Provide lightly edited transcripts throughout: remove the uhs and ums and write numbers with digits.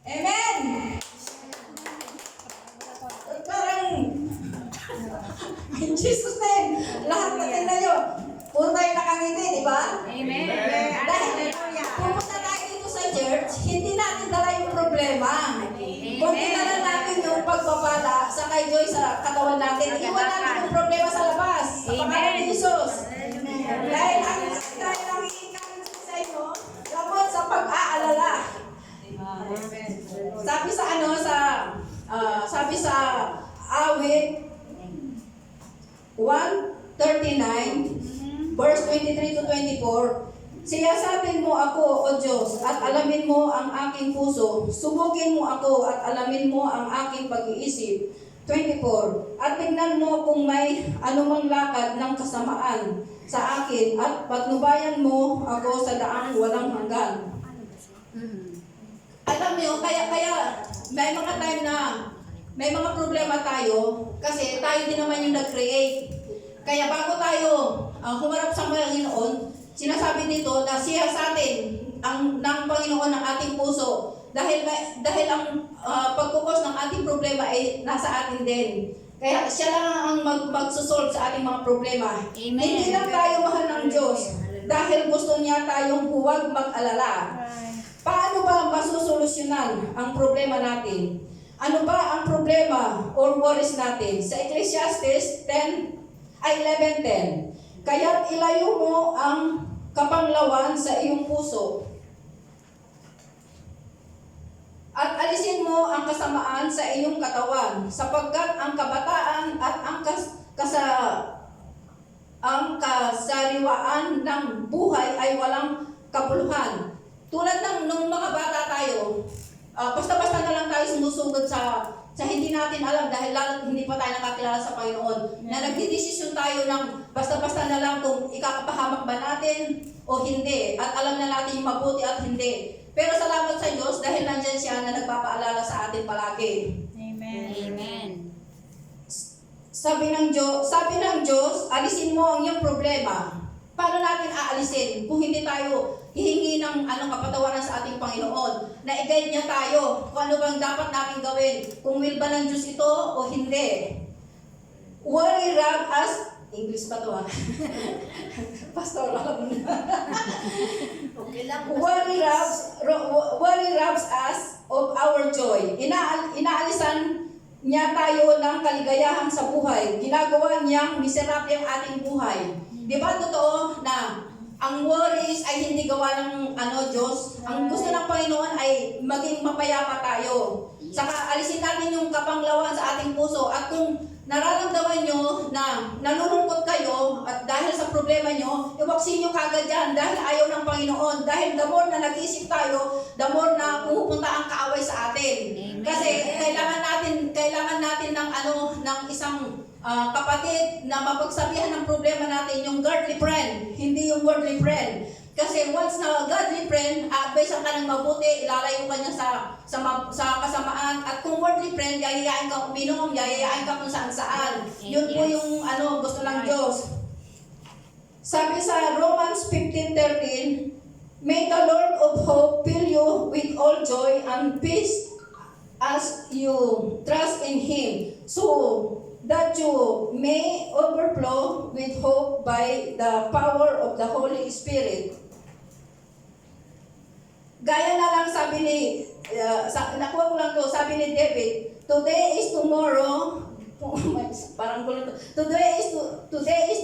Amen! Parang, in Jesus' name, lahat na tingnan nyo, puro tayo nakangiti, di ba? Amen. Dahil pumunta tayo dito sa church, hindi natin dala yung problema. Kundi dala natin yung pagpapala sa kay Joy sa katawan natin. Iwan natin yung problema sa labas. Sa pangalan ni Jesus. Dahil ang iingatan sa inyo, gamot sa pag-aalala. Sabi sa awit 139 verse 23 to 24, siyasatin mo ako, O Diyos, at alamin mo ang aking puso. Subukin mo ako at alamin mo ang aking pag-iisip. 24, at tignan mo kung may anumang lakad ng kasamaan sa akin at patnubayan mo ako sa daang walang hanggan. Alam niyo, kaya may mga time na may mga problema tayo kasi tayo din naman yung nag-create. Kaya bago tayo humarap sa Panginoon, sinasabi dito na siya sa atin ng Panginoon ang ating puso. Dahil ang pagkukos ng ating problema ay nasa atin din. Kaya siya lang ang magsusolve sa ating mga problema. Amen. Hindi lang tayo mahal ng Diyos dahil gusto niya tayong huwag mag-alala. Paano ba masusolusyonan ang problema natin? Ano ba ang problema or worries natin? Sa Ecclesiastes 11:10, kaya't ilayo mo ang kapanglawan sa iyong puso at alisin mo ang kasamaan sa iyong katawan, sapagkat ang kabataan at ang kasariwaan ng buhay ay walang kabuluhan. Tulad ng nung mga bata tayo, basta-basta na lang tayo sumusugod sa hindi natin alam dahil lalo hindi pa tayo nakakilala sa Panginoon. Na nagdidesisyon tayo ng basta-basta na lang kung ikakapahamak ba natin o hindi. At alam na natin yung mabuti at hindi. Pero salamat sa Diyos dahil nandyan siya na nagpapaalala sa atin palagi. Amen. Amen. Sabi ng Diyos, alisin mo ang iyong problema. Paano natin aalisin kung hindi tayo hihingi ng kapatawaran sa ating Panginoon? Na i-guide niya tayo kung ano bang dapat natin gawin. Kung will ba ng Diyos ito o hindi. Worry rob us. English pa to Pastor, alam mo na. Okay lang. Worry robs us of our joy. Inaalisan niya tayo ng kaligayahan sa buhay. Ginagawa niyang miserable ang ating buhay. Di ba totoo na ang worries ay hindi gawa ng Diyos? Ang gusto ng Panginoon ay maging mapayapa tayo. Saka alisin natin yung kapanglawan sa ating puso. At kung nararamdaman nyo na nalulungkot kayo at dahil sa problema nyo, iwaksin nyo kagad yan dahil ayaw ng Panginoon. Dahil the more na nag-isip tayo, the more na pumupunta ang kaaway sa atin. Kasi kailangan natin ng isang kapatid na mapagsabihan ng problema natin, yung godly friend, hindi yung worldly friend. Kasi once na godly friend, advice ka ng mabuti, ilalayo ka niya sa kasamaan. At kung worldly friend, yayayain ka uminom, yayayain ka kung saan-saan. Yun po yung gusto ng Diyos. Sabi sa Romans 15:13, may the Lord of hope fill you with all joy and peace as you trust in Him, so that you may overflow with hope by the power of the Holy Spirit. Gaya na lang sabi nakuha ko lang to, sabi ni David, today is tomorrow, parang gulo to, today is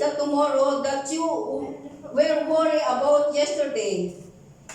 the tomorrow that you were worried about yesterday.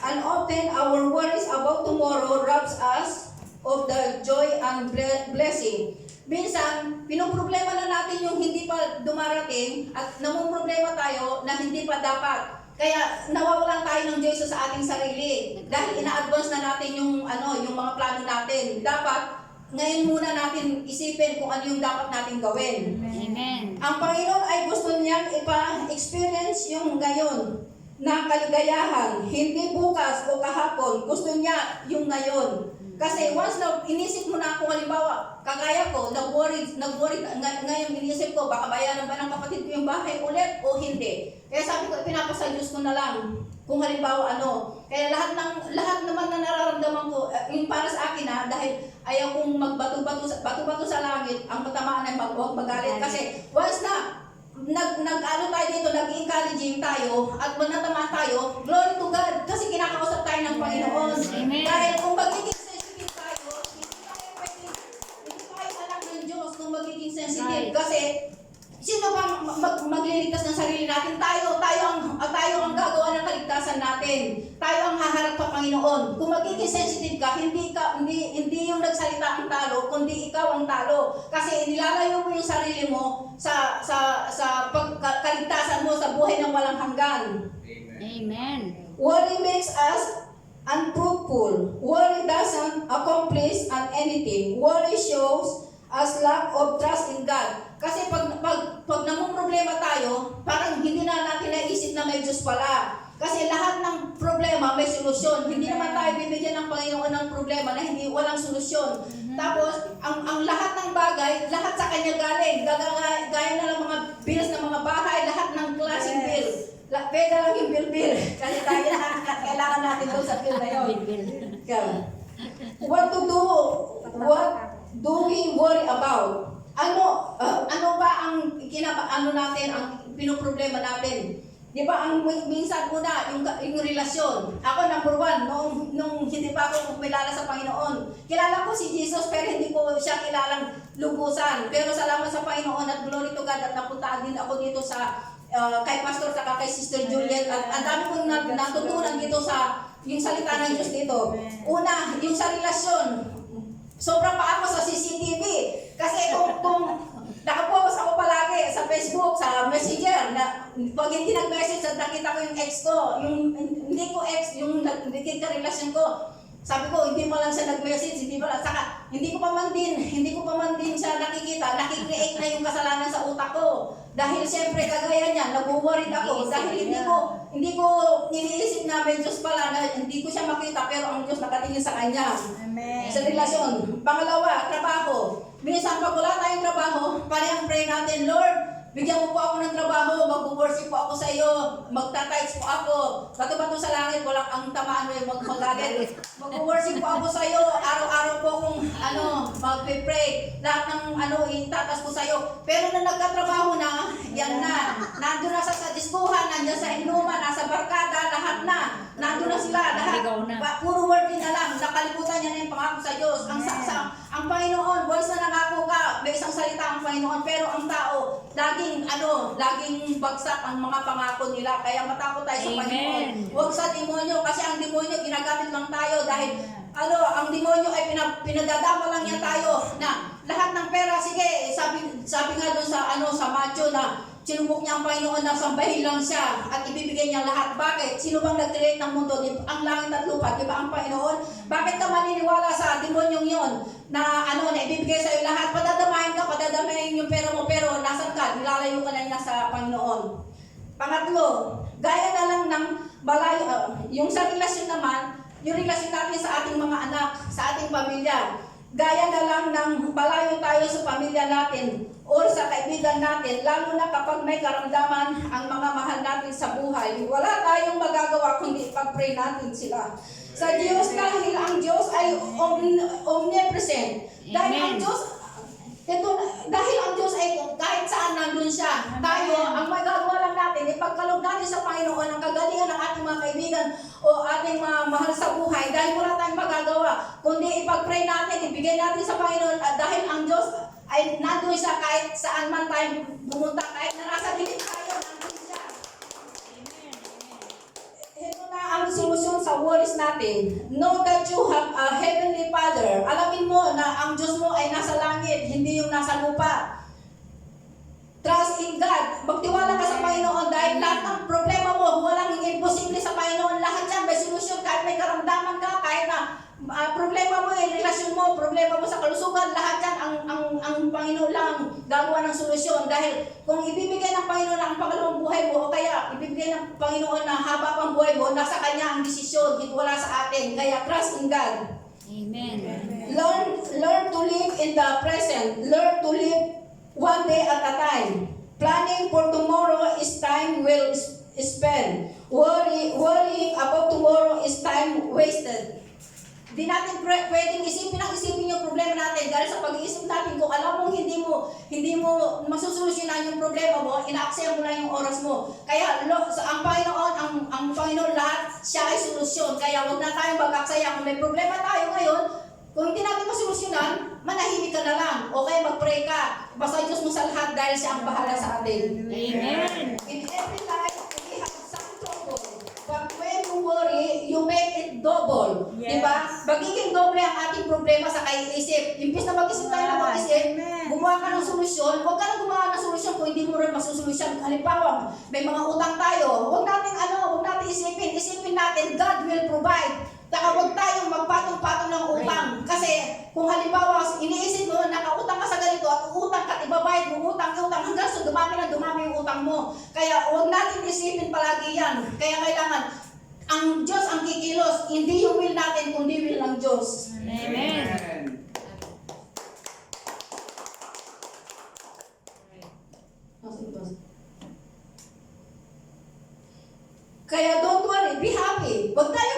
And often our worries about tomorrow robs us of the joy and blessing. Minsan, pinoproblema na natin yung hindi pa dumarating at namumroblema tayo na hindi pa dapat. Kaya nawawalan tayo ng joy sa ating sarili dahil ina-advance na natin yung mga plano natin. Dapat ngayon muna natin isipin kung ano yung dapat natin gawin. Amen. Ang Panginoon ay gusto niyang ipa-experience yung ngayon na kaligayahan, hindi bukas o kahapon. Gusto niya yung ngayon. Kasi once na inisip mo na kung halimbawa, kagaya ko, nag-worry, ngayon inisip ko, baka bayaran ba ng kapatid ko yung bahay ulit o hindi. Kaya sabi ko, pinapasa Diyos ko na lang. Kung halimbawa Kaya lahat naman na nararamdaman ko, yung para sa akin na dahil ayaw kong bato-bato sa langit, ang matamaan ay huwag magalit. Kasi once na ano tayo dito, nag-encouraging tayo at manatamaan tayo, glory to God, kasi kinakausap tayo ng Panginoon. Amen. Dahil kung magiging sensitive tayo, hindi tayo anak ng Diyos kung magiging sensitive. Right. Kasi sino bang magliligtas ng sarili natin? Tayo ang gagawa ng kaligtasan natin. Tayo ang haharap sa Panginoon. Kung magiging sensitive ka, hindi yung nagsalita ang talo, kundi ikaw ang talo. Kasi nilalayo mo yung sarili mo sa kaligtasan mo sa buhay ng walang hanggan. Amen. Worry makes us unfruitful. Worry doesn't accomplish anything. Worry shows us lack of trust in God. Kasi pag namumroblema tayo, parang hindi na natin naisip na may Diyos pala. Kasi lahat ng problema may solusyon. Hindi naman tayo bibigyan ng Panginoon ng problema na walang solusyon. Tapos, ang lahat ng bagay, lahat sa Kanya galing. Gaya na lang mga bills ng mga bahay, lahat ng klaseng bill. Pwede lang yung bill. Kasi tayo kailangan natin doon sa bill na yun. What to do? What do we worry about? Ano ba ang natin, ang pinoproblema natin? Di ba ang minsan una, yung relasyon. Ako number one, nung hindi pa ako kumilala sa Panginoon. Kilala ko si Jesus pero hindi ko siya kilalang lubusan. Pero salamat sa Panginoon at glory to God at napuntaan din ako dito sa kay Pastor saka kay Sister Juliet. At ang dami kong natutunan dito sa yung salita ng Diyos dito. Una, yung sa relasyon. Sobrang pa ako sa CCTV. Kasi kung nakapokus ako palagi sa Facebook, sa Messenger, na pag hindi nag-message, nakita ko yung ex ko, yung hindi ko ex, yung nagiging karelasyon ko. Sabi ko, hindi mo lang siya nag-message, saka hindi ko pa man din siya nakikita, nakikreate na yung kasalanan sa utak ko. Dahil siyempre kagaya niya, nag-worried ako dahil hindi ko iniisip na may Diyos pala na hindi ko siya makita pero ang Diyos nakatingin sa kanya. Amen. Sa relasyon. Pangalawa, trabaho. Minsan pag wala tayong trabaho, parang pray natin, Lord, bigyan mo po ako ng trabaho, mag-worship po ako sa iyo, magtatights po ako, bato-bato sa langit, walang ang tamaan mo magalit. Mag-worship po ako sa iyo, araw-araw po akong mag-pray, lahat ng itatas ko sa iyo. Pero nung nagkatrabaho na, yan na, nandun na sa diskuhan, nandiyan sa inuman, nasa barkada, lahat na, nandun na sila, lahat. Puro working na lang, nakalimutan niya na yung pangako sa Diyos. Ang Panginoon, once na nangako ka, may isang salita ang Panginoon, pero ang tao, laging bagsak ang mga pangako nila. Kaya matakot tayo sa Panginoon. Huwag sa demonyo, kasi ang demonyo ginagamit lang tayo dahil ang demonyo ay pinadadama lang niya tayo na lahat ng pera, sige, sabi nga doon sa Matthew na sinubok niya ang Panginoon na sambahin lang siya at ibibigay niya lahat. Bakit? Sino bang nag-create ng mundo? Ang langit at lupa, di ba ang Panginoon? Bakit ka maniniwala sa demonyong yon na ibibigay sa iyo lahat? Padadamahin yung pera mo, pero nasan ka? Nilalayo ka na niya sa Panginoon. Pangatlo, gaya na lang ng malayo, yung sa relasyon naman, yung relasyon natin sa ating mga anak, sa ating pamilya. Gaya na lang ng malayo tayo sa pamilya natin o sa kaibigan natin, lalo na kapag may karamdaman ang mga mahal natin sa buhay. Wala tayong magagawa kundi pag-pray natin sila. Sa Diyos, dahil ang Diyos ay omnipresent. Dahil ang Diyos ay kahit saan nandun siya. Tayo, ang magagawa lang natin, ipagkaloob natin sa Panginoon ang kagalingan ng ating mga kaibigan o ating mga mahal sa buhay. Dahil wala tayong magagawa, kundi ipag-pray natin, ibigay natin sa Panginoon. At dahil ang Diyos ay nandun siya kahit saan man tayo pumunta, kahit na nasa dilim tayo, nandun siya. Ito na ang solusyon sa worries natin. Know that you have a heavenly Father. Alamin mo na ang Diyos mo ay nasa langit, hindi yung nasa lupa. Trust in God. Magtiwala ka sa Panginoon dahil lahat ng problema mo, walang imposible sa Panginoon. Lahat yan may solusyon. Kahit may karamdaman ka, kahit na problema mo, relasyon mo, problema mo sa kalusugan, lahat yan ang Panginoon lang gagawa ng solusyon. Dahil kung ibibigay ng Panginoon ang pangalawang buhay mo o kaya ibibigay ng Panginoon na haba pang buhay mo, nasa Kanya ang desisyon, wala sa atin. Kaya trust in God. Amen. Learn to live in the present. Learn to live one day at a time. Planning for tomorrow is time well spent. Worrying about tomorrow is time wasted. Di natin pwedeng isipin yung problema natin dahil sa pag-iisip natin kung alam mong hindi mo masusolusyonan yung problema mo, inaaksaya mo lang yung oras mo. Kaya ang Panginoon, ang Panginoon lahat, siya ay solusyon. Kaya huwag na tayong mag-aksaya. Kung may problema tayo ngayon, kung hindi natin masolusyonan, manahimik ka na lang. Okay, mag-pray ka. Basta Diyos mo sa lahat dahil siya ang bahala sa atin. Amen. In every life, we have some trouble. But when you worry, you make it double. Yes. Diba? Magiging doble ang ating problema sa kaiisip. Imbis na mag-isip tayo na mag-isip, Amen. gumawa ka ng solusyon. Huwag ka na gumawa ng solusyon kung hindi mo rin masusolusyon. Halimbawa, may mga utang tayo. Huwag natin isipin. Isipin natin, God will provide. Saka huwag tayong magpatong-patong ng utang. Kasi kung halimbawa, iniisip mo, nakautang ka sa ganito at utang ka, ibabayad mo utang hanggang sa dumami yung utang mo. Kaya huwag natin isipin palagi yan. Kaya kailangan, ang Diyos ang kikilos, hindi yung will natin, kundi will ng Diyos. Amen. Kaya don't worry, be happy. Huwag tayong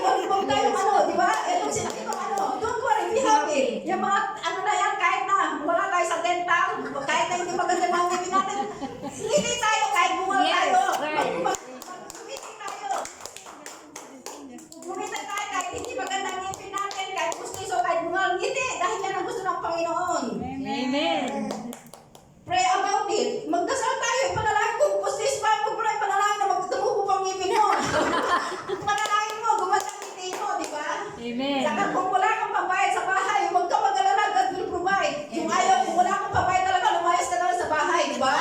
di ba? Itong sinabi ko don't worry, be happy. Yung mga na yan, kahit na wala tayo sa dental, kahit na hindi maganda mga ngipin natin, ngiti tayo kahit bungal Yes, tayo. right. Ngiti tayo. Gumita tayo kahit hindi maganda ang ngipin natin, kahit pustiso, kahit bungal, ngiti. Dahil yan ang gusto ng Panginoon. Amen. Pray about it. Magdasal tayo. Panalangin kung pustis pa, magpray panalangin na magtumubo pang ngipin mo. Panalangin mo, gumanda ang ngiti mo, di ba? Amen. Saka kung wala kang pambayad sa bahay, huwag ka mag-alala, God will provide. Kung wala kang pambayad talaga, lumayas ka na lang sa bahay, di ba?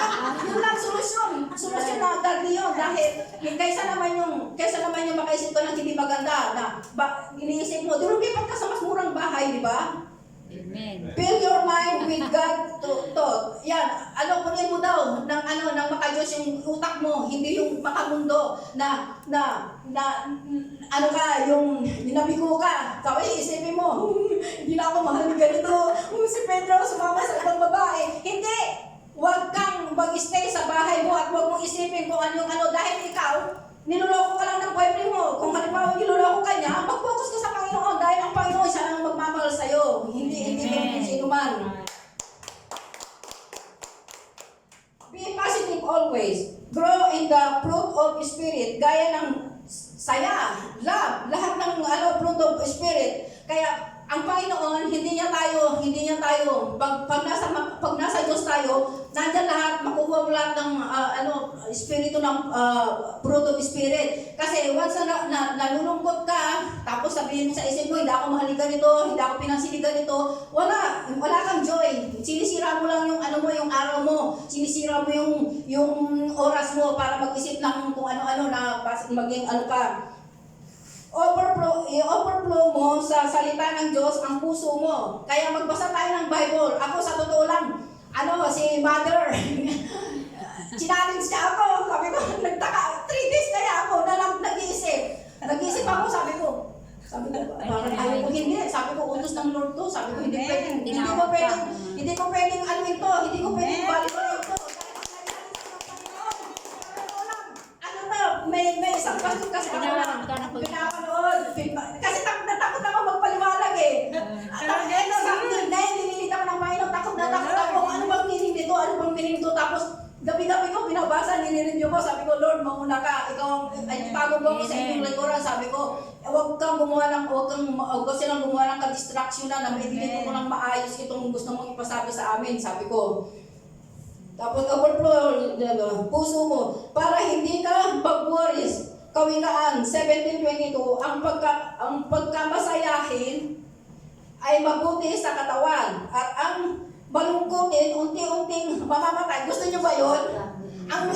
Yun lang solusyon. Solusyon na godly yun. Dahil kaysa naman yung makaisip ko ng hindi maganda na iniisip mo, lumipat ka sa mas murang bahay, di ba? Amen. Fill your mind with God thought. Yan, kunin mo daw ng makayos yung utak mo, hindi yung makamundo na yung nabigo ka. Kaway, isipin mo, hindi na ako mahal ganito. Si Pedro sumama sa ibang babae. Hindi! Huwag kang mag-stay sa bahay mo at huwag mong isipin kung ano yung dahil ikaw, niloloko ka lang ng boyfriend mo. Kung halimbawa niloloko ka niya, mag-focus ka sa Panginoon dahil ang Panginoon siya ang magmamahal sa'yo. Hindi kung sino man. Be positive always. Grow in the fruit of Spirit. Gaya ng saya, love, lahat ng fruit of Spirit. Kaya ang Panginoon, hindi niya tayo, pag nasa Diyos tayo, nandyan lahat, makuha mo lahat ng, espiritu ng fruit of Spirit. Kasi once na nalulungkot ka, tapos sabihin mo sa isip mo, hindi ako mahaligan nito, hindi ako pinansiligan nito, wala kang joy. Sinisira mo lang yung yung araw mo, sinisira mo yung oras mo para mag-isip ng kung ano-ano na maging ka. I-overflow mo sa salita ng Diyos ang puso mo. Kaya magbasa tayo ng Bible. Ako sa totoo lang, si Mother, challenge niya ako. Sabi ko, 3 days kaya ako nag-iisip. Nag-iisip ako, sabi ko, parang ayaw ko hindi. Sabi ko, utos ng Lord to. Sabi ko, hindi pwedeng, hindi ko pwedeng ito, hindi ko pwedeng balik-balik ito. May isang pastor kasi pinapanood. Kasi takot ako magpaliwanag eh. Nililita ko ng Panginoon, takot ako. Ano bang meaning nito? Tapos gabi-gabi ko binabasa, nilireview ko. Sabi ko, Lord, mauna ka. Ikaw ay tago mo sa inyong likuran. Sabi ko, huwag silang gumawa ng ka-distraction na maidilito ko lang maayos itong gusto mong ipasabi sa amin. Sabi ko, tapos overflow puso mo para hindi ka mag-worries. Kawikaan 17:22, ang pagkamasayahin ay mabuti sa katawan at ang malungkutin unti-unting mamamatay. Gusto niyo ba 'yon? Ang